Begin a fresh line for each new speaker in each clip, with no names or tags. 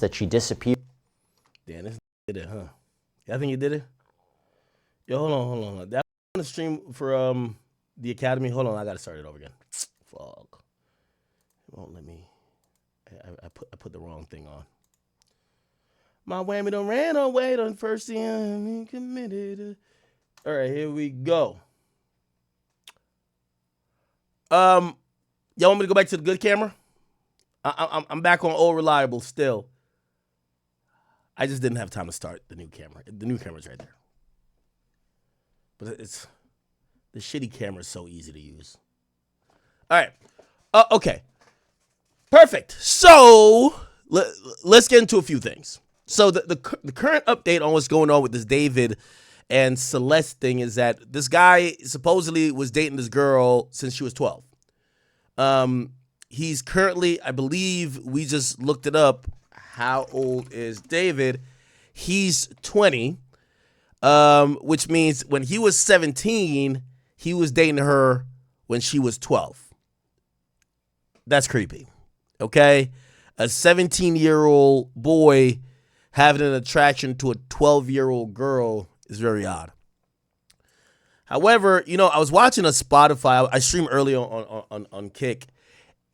that she disappeared.
Damn, this did it, huh? I think you did it. Yo, hold on. That on the stream for the Academy. Hold on, I gotta start it over again. Fuck. It won't let me. I put the wrong thing on. My whammy done ran away on first thing committed. All right, here we go. Y'all want me to go back to the good camera? I'm back on old reliable still. I just didn't have time to start the new camera. The new camera's right there. But it's the shitty camera is so easy to use. All right. Okay. Perfect. So let's get into a few things. So the current update on what's going on with this David and Celeste thing is that this guy supposedly was dating this girl since she was 12. He's currently, I believe, we just looked it up. How old is David? He's 20, which means when he was 17, he was dating her when she was 12. That's creepy, okay? A 17-year-old boy having an attraction to a 12-year-old girl is very odd. However, you know, I was watching a Spotify. I streamed early on Kick.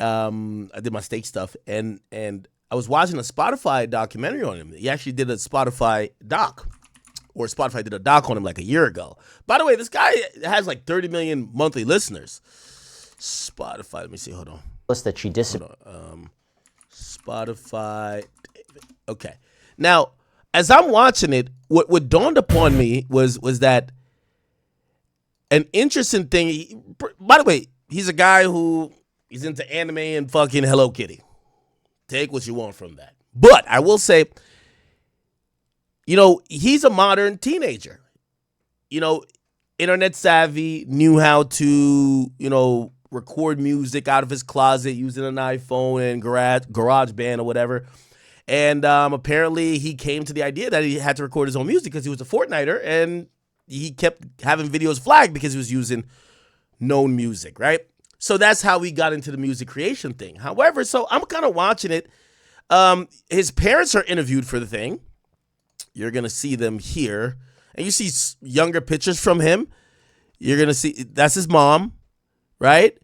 I did my steak stuff, and I was watching a Spotify documentary on him. He actually did a Spotify doc, or Spotify did a doc on him like a year ago. By the way, this guy has like 30 million monthly listeners. Spotify, let me see, hold on.
That she disappeared.
Spotify, okay. Now, as I'm watching it, what dawned upon me was that an interesting thing. By the way, he's a guy who he's into anime and fucking Hello Kitty. Take what you want from that. But I will say, you know, he's a modern teenager. You know, internet savvy, knew how to, you know, record music out of his closet using an iPhone and GarageBand or whatever. And apparently he came to the idea that he had to record his own music because he was a Fortniter, and he kept having videos flagged because he was using known music, right? So that's how we got into the music creation thing. However, so I'm kind of watching it. His parents are interviewed for the thing. You're going to see them here. And you see younger pictures from him. You're going to see, that's his mom, right?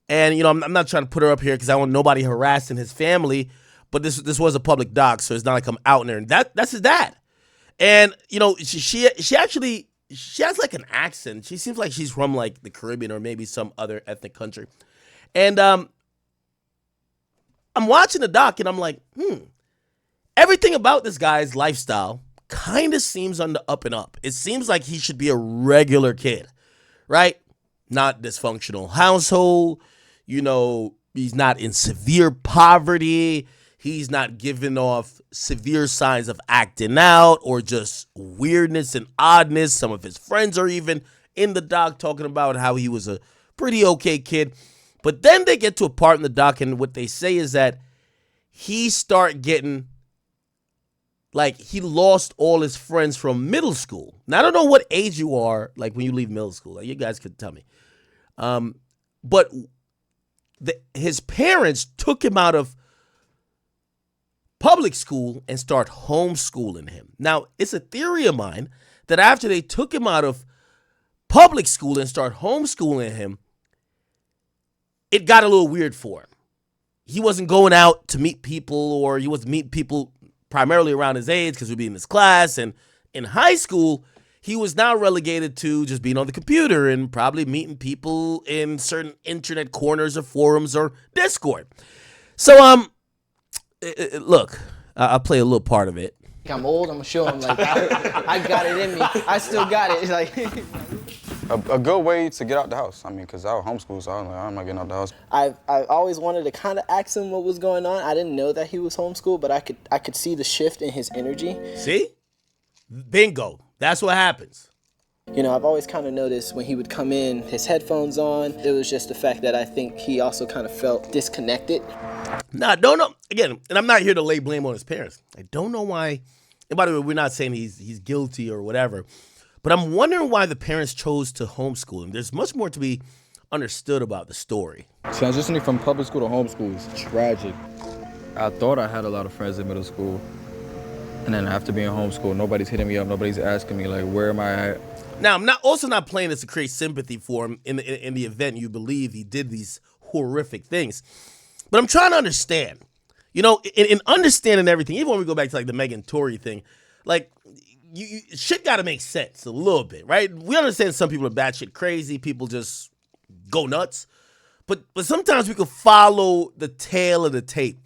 And, you know, I'm not trying to put her up here because I want nobody harassing his family. But this was a public doc, so it's not like I'm out there. And that's his dad. And, you know, she actually, she has like an accent. She seems like she's from like the Caribbean or maybe some other ethnic country. And I'm watching the doc and I'm like, everything about this guy's lifestyle kind of seems on the up and up. It seems like he should be a regular kid, right? Not dysfunctional household. You know, he's not in severe poverty. He's not giving off severe signs of acting out or just weirdness and oddness. Some of his friends are even in the doc talking about how he was a pretty okay kid. But then they get to a part in the doc, and what they say is that he start getting, like, he lost all his friends from middle school. Now, I don't know what age you are, like, when you leave middle school. Like, you guys could tell me. But his parents took him out of public school and start homeschooling him. Now, it's a theory of mine that after they took him out of public school and start homeschooling him, it got a little weird for him. He wasn't going out to meet people, or he wasn't meeting people primarily around his age because we'd be in his class. And in high school, he was now relegated to just being on the computer and probably meeting people in certain internet corners or forums or Discord. So, look, I'll play a little part of it.
I'm old, I'm gonna show him, like, I got it in me. I still got it. It's like
a good way to get out the house. I mean, because I was homeschooled, so I was like, I'm not getting out the house.
I always wanted to kind of ask him what was going on. I didn't know that he was homeschooled, but I could see the shift in his energy.
See? Bingo. That's what happens.
You know, I've always kind of noticed when he would come in, his headphones on, it was just the fact that I think he also kind of felt disconnected.
Nah, don't know. Again, and I'm not here to lay blame on his parents. I don't know why. And by the way, we're not saying he's guilty or whatever. But I'm wondering why the parents chose to homeschool him. There's much more to be understood about the story.
Transitioning from public school to homeschool is tragic. I thought I had a lot of friends in middle school. And then after being homeschooled, nobody's hitting me up. Nobody's asking me, like, where am I at?
Now, I'm not playing this to create sympathy for him in the event you believe he did these horrific things. But I'm trying to understand. You know, in understanding everything, even when we go back to like the Megan Tory thing, like shit got to make sense a little bit, right? We understand some people are batshit crazy, people just go nuts, but sometimes we can follow the tail of the tape.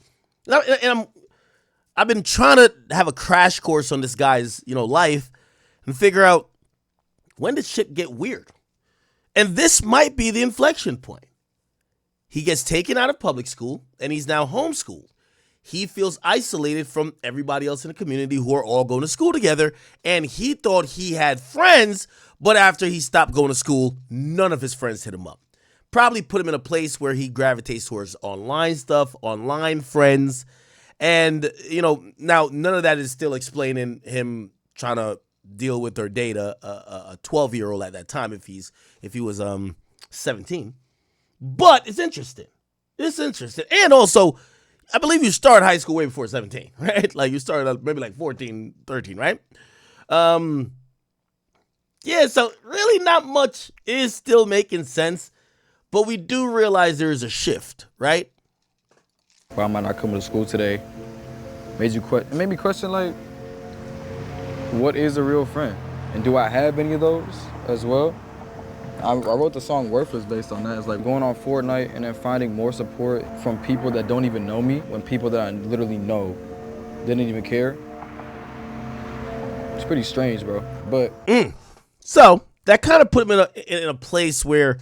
And I've been trying to have a crash course on this guy's life and figure out when did shit get weird, and this might be the inflection point. He gets taken out of public school and he's now homeschooled. He feels isolated from everybody else in the community who are all going to school together. And he thought he had friends, but after he stopped going to school, none of his friends hit him up. Probably put him in a place where he gravitates towards online stuff, online friends. And, now none of that is still explaining him trying to deal with or date a 12-year-old at that time if he was 17. But it's interesting. It's interesting. And also, I believe you start high school way before 17, right? Like you started maybe like 14, 13, right? Yeah, so really not much is still making sense, but we do realize there is a shift, right?
Why am I not coming to school today? It made me question, like, what is a real friend? And do I have any of those as well? I wrote the song Worthless based on that. It's like going on Fortnite and then finding more support from people that don't even know me when people that I literally know didn't even care. It's pretty strange, bro. But
So that kind of put him in a place where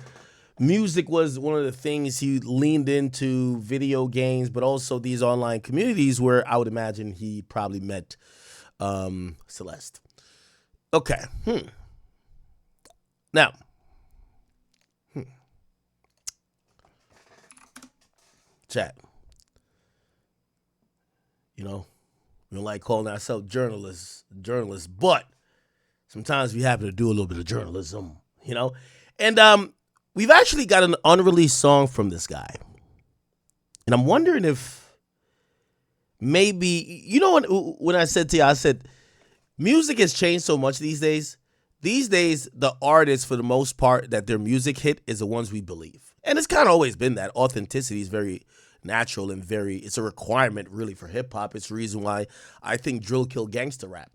music was one of the things he leaned into, video games, but also these online communities where I would imagine he probably met Celeste. Okay. Now, chat. We don't like calling ourselves journalists, but sometimes we happen to do a little bit of journalism, And we've actually got an unreleased song from this guy. And I'm wondering if maybe, when I said to you, I said, music has changed so much these days. These days, the artists, for the most part, that their music hit is the ones we believe. And it's kind of always been that. Authenticity is very natural and it's a requirement really for hip hop. It's the reason why I think drill kill gangster rap.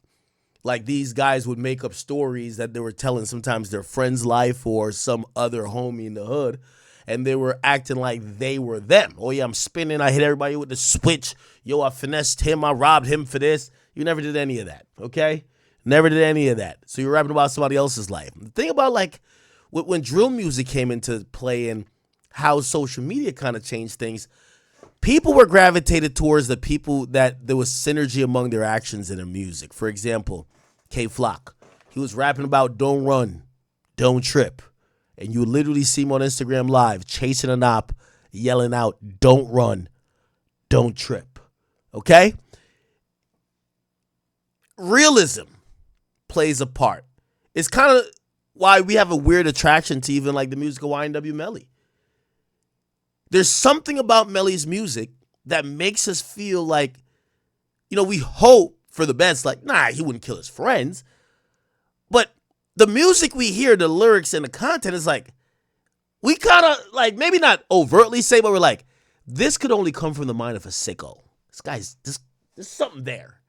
Like these guys would make up stories that they were telling sometimes their friend's life or some other homie in the hood, and they were acting like they were them. Oh yeah, I'm spinning, I hit everybody with the switch. Yo, I finessed him, I robbed him for this. You never did any of that, okay? Never did any of that. So you're rapping about somebody else's life. The thing about like when drill music came into play and how social media kind of changed things, people were gravitated towards the people that there was synergy among their actions in their music. For example, K-Flock. He was rapping about don't run, don't trip. And you would literally see him on Instagram Live chasing an op, yelling out, don't run, don't trip. Okay? Realism plays a part. It's kind of why we have a weird attraction to even like the music of YNW Melly. There's something about Melly's music that makes us feel like, we hope for the best. Like, nah, he wouldn't kill his friends. But the music we hear, the lyrics and the content is like, we kind of like maybe not overtly say, but we're like, this could only come from the mind of a sicko. This guy's, there's something there.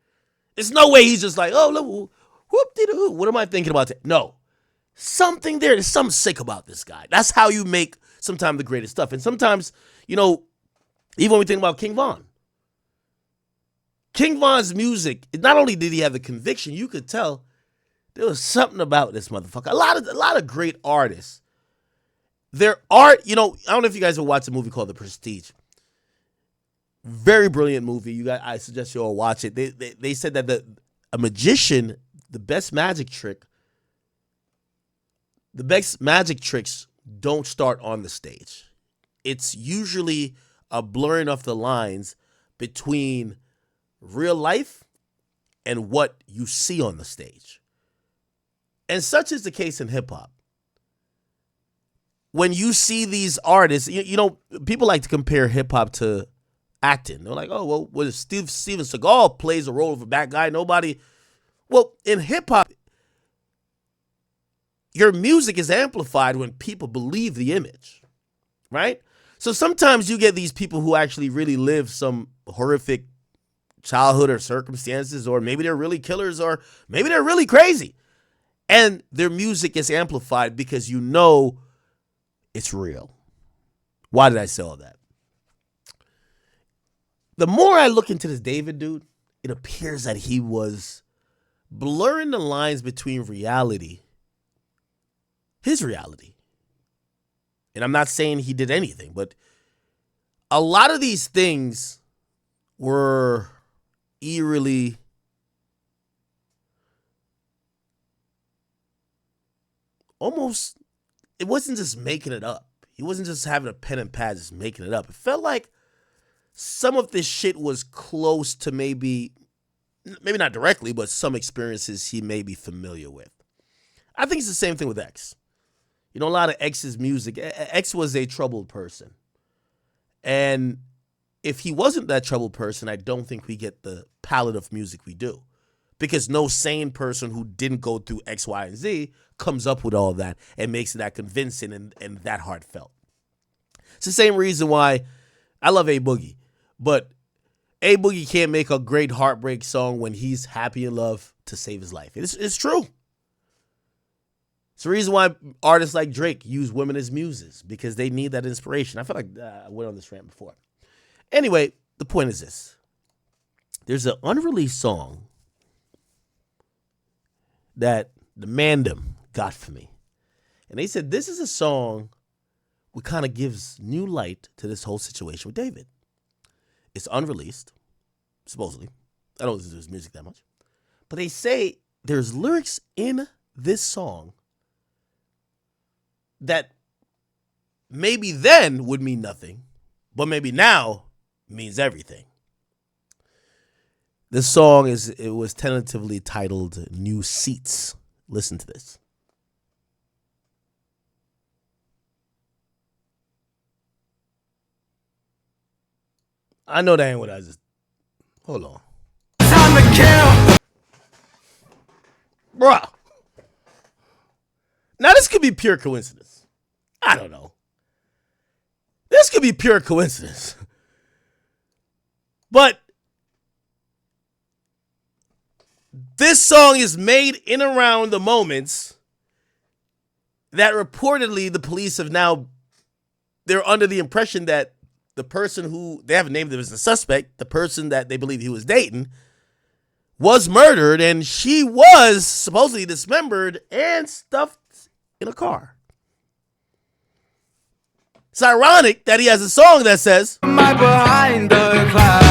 There's no way he's just like, oh, look, whoop-de-doo. What am I thinking about? No. Something there. There's something sick about this guy. That's how you make sometimes the greatest stuff. And sometimes, even when we think about King Von. King Von's music, not only did he have the conviction, you could tell there was something about this motherfucker. A lot of great artists. Their art, I don't know if you guys have watched a movie called The Prestige. Very brilliant movie. I suggest you all watch it. They said that a magician, the best magic tricks don't start on the stage. It's usually a blurring of the lines between real life and what you see on the stage. And such is the case in hip hop. When you see these artists, people like to compare hip hop to acting. They're like, oh, well, when Steven Seagal plays a role of a bad guy, nobody. Well, in hip hop, your music is amplified when people believe the image, right? So sometimes you get these people who actually really live some horrific childhood or circumstances, or maybe they're really killers, or maybe they're really crazy. And their music is amplified because you know it's real. Why did I say all that? The more I look into this David dude, it appears that he was blurring the lines between reality, his reality. And I'm not saying he did anything, but a lot of these things were eerily almost, it wasn't just making it up. He wasn't just having a pen and pad just making it up. It felt like some of this shit was close to maybe not directly, but some experiences he may be familiar with. I think it's the same thing with X. You know, a lot of X's music, X was a troubled person. And if he wasn't that troubled person, I don't think we get the palette of music we do. Because no sane person who didn't go through X, Y, and Z comes up with all of that and makes it that convincing and that heartfelt. It's the same reason why I love A Boogie. But A Boogie can't make a great heartbreak song when he's happy in love to save his life. It's true. It's the reason why artists like Drake use women as muses, because they need that inspiration. I feel like I went on this rant before. Anyway, the point is this. There's an unreleased song that the Mandem got for me. And they said this is a song that kind of gives new light to this whole situation with David. It's unreleased, supposedly. I don't listen to his music that much. But they say there's lyrics in this song that maybe then would mean nothing, but maybe now means everything. This song was tentatively titled New Seats. Listen to this. I know that ain't what I just. Hold on. Time to kill. Bruh. Now this could be pure coincidence. I don't know. This could be pure coincidence. But this song is made in around the moments that reportedly the police have now, they're under the impression that the person who, they haven't named him as the suspect, the person that they believe he was dating, was murdered, and she was supposedly dismembered and stuffed in a car. It's ironic that he has a song that says, "My behind the clouds,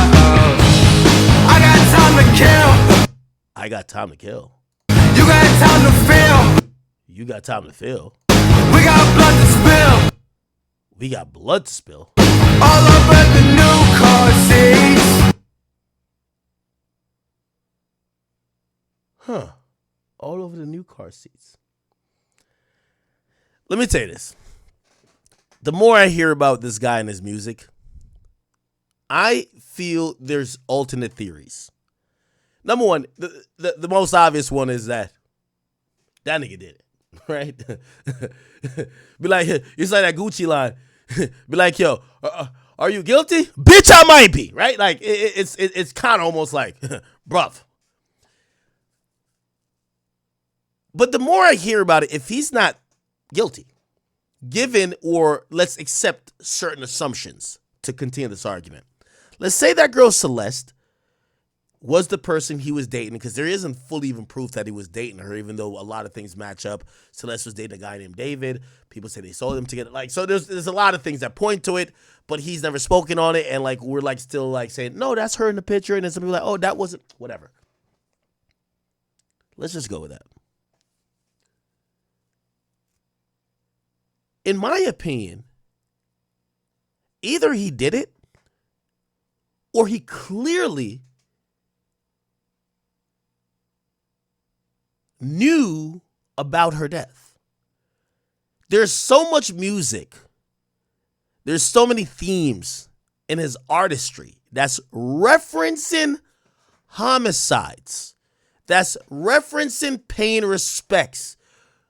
I got time to kill. I got time to kill. You got time to feel. You got time to feel. We got blood to spill. We got blood to spill. All over the new car seats." Huh. All over the new car seats. Let me tell you this. The more I hear about this guy and his music, I feel there's alternate theories. Number one, the most obvious one is that nigga did it, right? Be like, it's like that Gucci line. Be like, yo, are you guilty? Bitch, I might be, right? Like, it's kind of almost like, bruv. But the more I hear about it, if he's not guilty, given, or let's accept certain assumptions to continue this argument. Let's say that girl Celeste was the person he was dating, because there isn't fully even proof that he was dating her, even though a lot of things match up. Celeste was dating a guy named David. People say they saw them together. Like, so there's a lot of things that point to it, but he's never spoken on it, and like we're like still like saying, no, that's her in the picture, and then some people are like, oh, that wasn't, whatever. Let's just go with that. In my opinion, either he did it or he clearly knew about her death. There's so much music. There's so many themes in his artistry that's referencing homicides, that's referencing paying respects,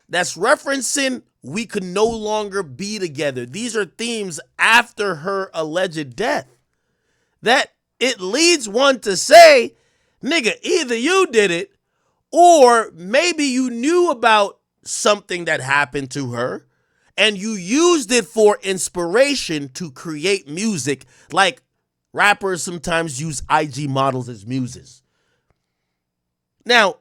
that's referencing we could no longer be together. These are themes after her alleged death. That it leads one to say, nigga, either you did it or maybe you knew about something that happened to her and you used it for inspiration to create music, like rappers sometimes use IG models as muses. Now,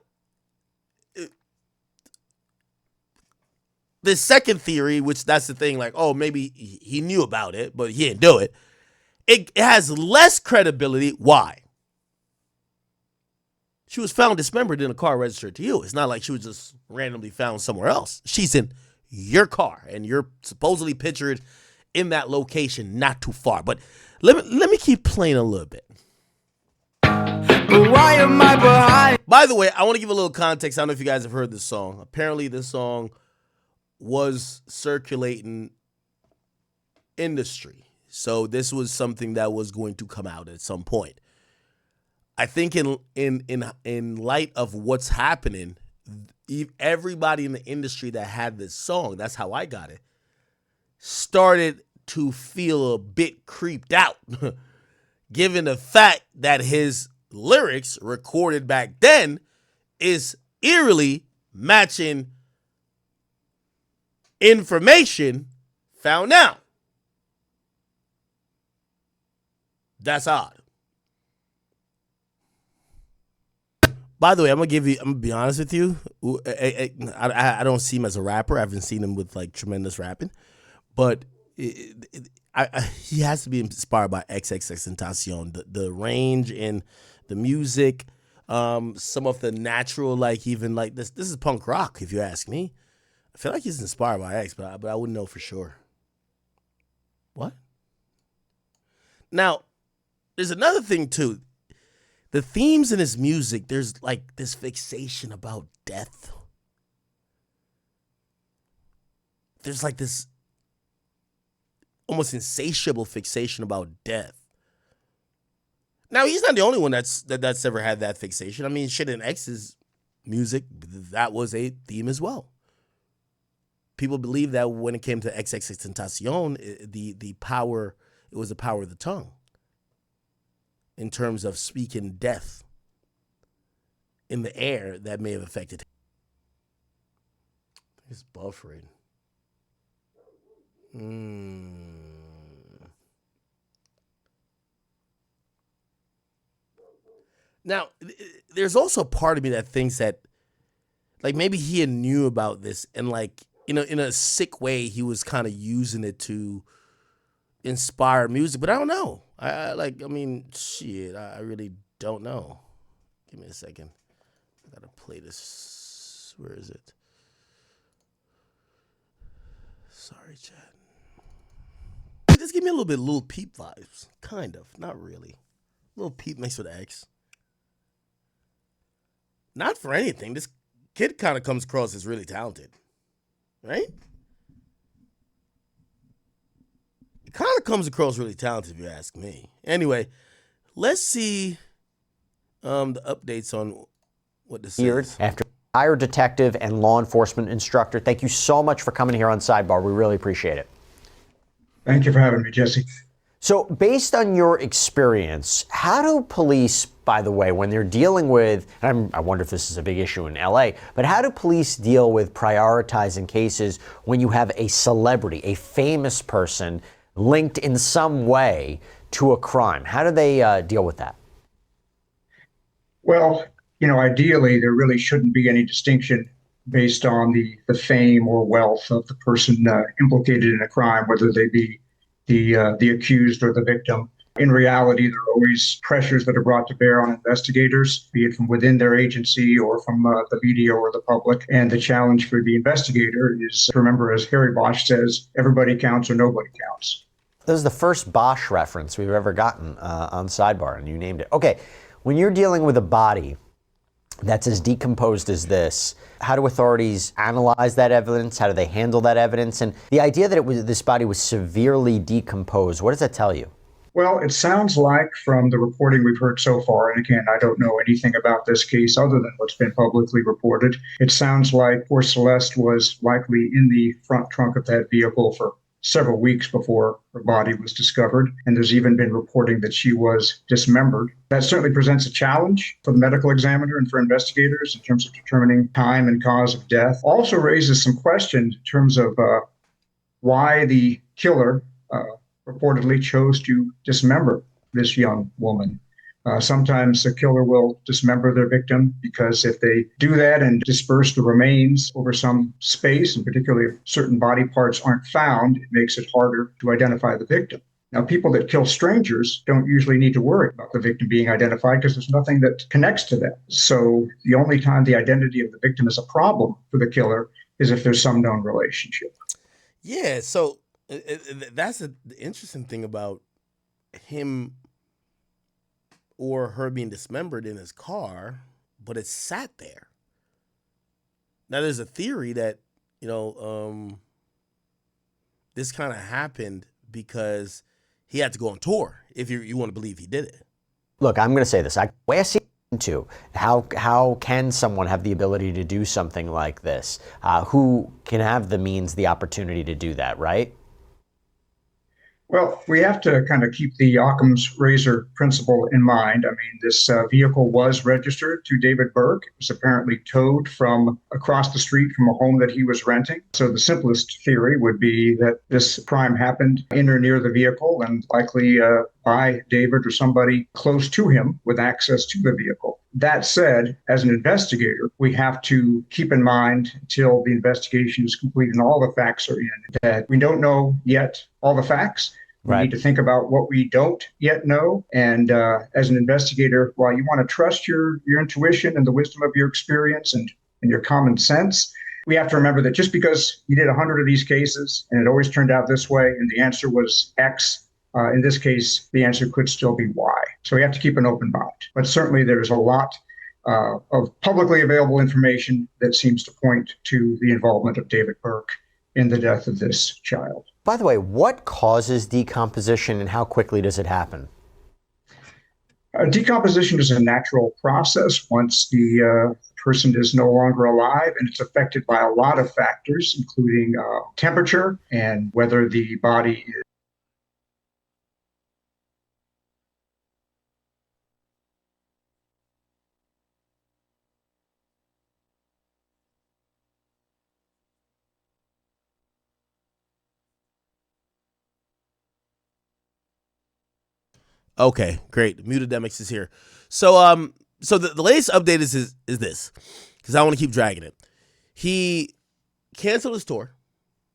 the second theory, which that's the thing, like, oh, maybe he knew about it, but he didn't do it. It has less credibility. Why? She was found dismembered in a car registered to you. It's not like she was just randomly found somewhere else. She's in your car, and you're supposedly pictured in that location not too far. But let me keep playing a little bit.
Why am I behind?
By the way, I want to give a little context. I don't know if you guys have heard this song. Apparently, this song was circulating industry. So this was something that was going to come out at some point. I think in light of what's happening, everybody in the industry that had this song, that's how I got it, started to feel a bit creeped out, given the fact that his lyrics recorded back then is eerily matching information found now. That's odd. By the way, I'm gonna be honest with you. I don't see him as a rapper. I haven't seen him with like tremendous rapping, but he has to be inspired by XXXTentacion. The range in the music, some of the natural, like even like this is punk rock. If you ask me, I feel like he's inspired by X, but I wouldn't know for sure. What? Now, there's another thing too. The themes in his music, there's like this fixation about death. There's like this almost insatiable fixation about death. Now, he's not the only one that's ever had that fixation. I mean, shit in X's music, that was a theme as well. People believe that when it came to XXXTentacion, the power, it was the power of the tongue. In terms of speaking death in the air that may have affected him. It's buffering. Now, there's also a part of me that thinks that, like, maybe he knew about this and, like, you know, in a sick way, he was kind of using it to inspire music, but I don't know. I really don't know. Give me a second. I gotta play this. Where is it? Sorry, Chad. Just give me a little bit of Lil Peep vibes. Kind of. Not really. Lil Peep mixed with X. Not for anything. This kid kind of comes across as really talented. Right? Kind of comes across really talented if you ask me. Anyway, let's see the updates on what this is.
After retired detective and law enforcement instructor, thank you so much for coming here on Sidebar. We really appreciate it.
Thank you for having me, Jesse.
So based on your experience, how do police, by the way, when they're dealing with, and I wonder if this is a big issue in LA, but how do police deal with prioritizing cases when you have a celebrity, a famous person linked in some way to a crime? How do they deal with that?
Well, you know, ideally, there really shouldn't be any distinction based on the fame or wealth of the person implicated in a crime, whether they be the accused or the victim. In reality, there are always pressures that are brought to bear on investigators, be it from within their agency or from the media or the public. And the challenge for the investigator is to remember, as Harry Bosch says, everybody counts or nobody counts.
This is the first Bosch reference we've ever gotten on Sidebar, and you named it. Okay, when you're dealing with a body that's as decomposed as this, how do authorities analyze that evidence? How do they handle that evidence? And the idea that this body was severely decomposed, what does that tell you?
Well, it sounds like from the reporting we've heard so far, and again, I don't know anything about this case other than what's been publicly reported. It sounds like poor Celeste was likely in the front trunk of that vehicle for several weeks before her body was discovered. And there's even been reporting that she was dismembered. That certainly presents a challenge for the medical examiner and for investigators in terms of determining time and cause of death. Also raises some questions in terms of why the killer reportedly chose to dismember this young woman. Sometimes a killer will dismember their victim because if they do that and disperse the remains over some space, and particularly if certain body parts aren't found, it makes it harder to identify the victim. Now, people that kill strangers don't usually need to worry about the victim being identified because there's nothing that connects to them. So the only time the identity of the victim is a problem for the killer is if there's some known relationship.
Yeah, so that's the interesting thing about him or her being dismembered in his car, but it sat there. Now, there's a theory that, this kind of happened because he had to go on tour, if you want to believe he did it.
Look, I'm going to say this. I see into how can someone have the ability to do something like this? Who can have the means, the opportunity to do that, right?
Well, we have to kind of keep the Occam's razor principle in mind. I mean, this vehicle was registered to David Burke. It was apparently towed from across the street from a home that he was renting. So the simplest theory would be that this crime happened in or near the vehicle and likely by David or somebody close to him with access to the vehicle. That said, as an investigator, we have to keep in mind until the investigation is complete and all the facts are in that we don't know yet all the facts. We need to think about what we don't yet know. And as an investigator, while you want to trust your intuition and the wisdom of your experience and your common sense, we have to remember that just because you did 100 of these cases and it always turned out this way and the answer was X, in this case, the answer could still be Y. So we have to keep an open mind. But certainly there's a lot of publicly available information that seems to point to the involvement of David Burke in the death of this child.
By the way, what causes decomposition and how quickly does it happen?
Decomposition is a natural process once the person is no longer alive, and it's affected by a lot of factors, including temperature and whether the body is
Okay, great. Mutademics is here. So the latest update is this, because I want to keep dragging it. He canceled his tour,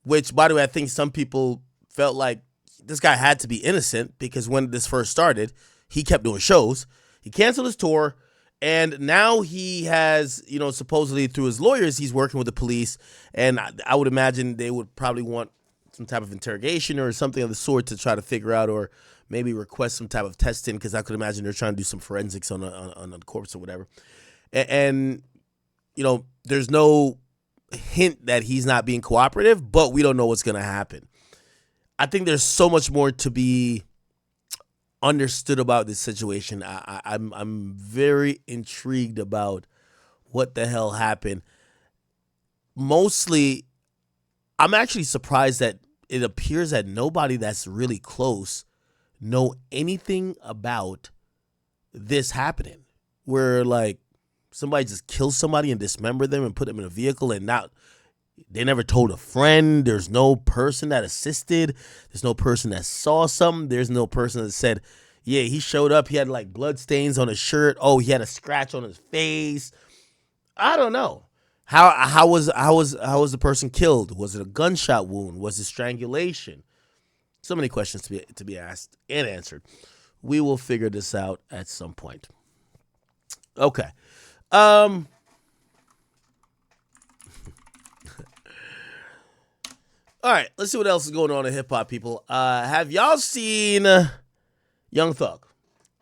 which, by the way, I think some people felt like this guy had to be innocent because when this first started, he kept doing shows. He canceled his tour, and now he has, supposedly through his lawyers, he's working with the police, and I would imagine they would probably want some type of interrogation or something of the sort to try to figure out, or maybe request some type of testing, because I could imagine they're trying to do some forensics on a corpse or whatever. And there's no hint that he's not being cooperative, but we don't know what's going to happen. I think there's so much more to be understood about this situation. I'm very intrigued about what the hell happened. Mostly, I'm actually surprised that it appears that nobody that's really close know anything about this happening, where like somebody just kills somebody and dismember them and put them in a vehicle, and they never told a friend. There's no person that assisted. There's no person that saw something. There's no person that said, yeah, he showed up. He had like blood stains on his shirt. Oh, he had a scratch on his face. I don't know. How was the person killed? Was it a gunshot wound? Was it strangulation? So many questions to be asked and answered. We will figure this out at some point. Okay. All right, let's see what else is going on in hip hop, people. Have y'all seen Young Thug?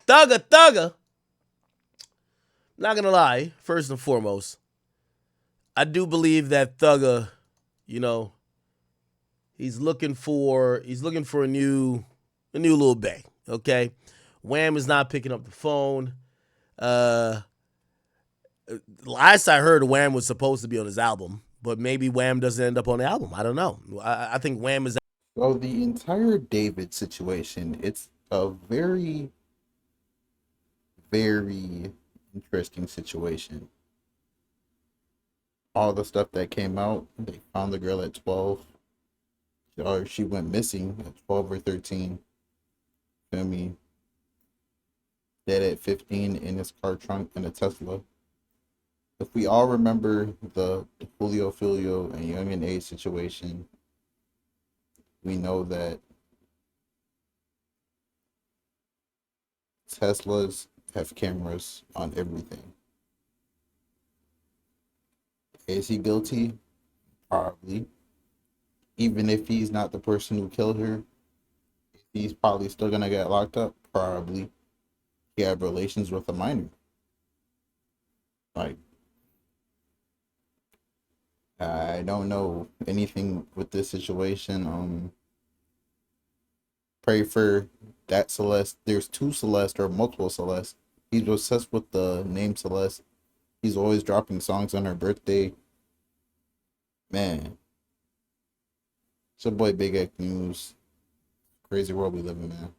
Thugger. Not gonna lie, first and foremost, I do believe that Thugger, he's looking for a new little bae. Okay, Wham is not picking up the phone. Last I heard, Wham was supposed to be on his album, but maybe Wham doesn't end up on the album. I don't know. I think Wham is.
Well, the entire David situation, it's a very, very interesting situation. All the stuff that came out, they found the girl at 12, or she went missing at 12 or 13. Feel me? Dead at 15 in his car trunk in a Tesla. If we all remember the Julio Filio and Young and A situation, we know that Teslas have cameras on everything. Is he guilty? Probably. Even if he's not the person who killed her, he's probably still gonna get locked up. Probably. He had relations with a minor. Like, I don't know anything with this situation. Pray for that Celeste. There's two Celeste or multiple Celeste. He's obsessed with the name Celeste. He's always dropping songs on her birthday. Man. It's your boy Big X News. Crazy world we live in, man.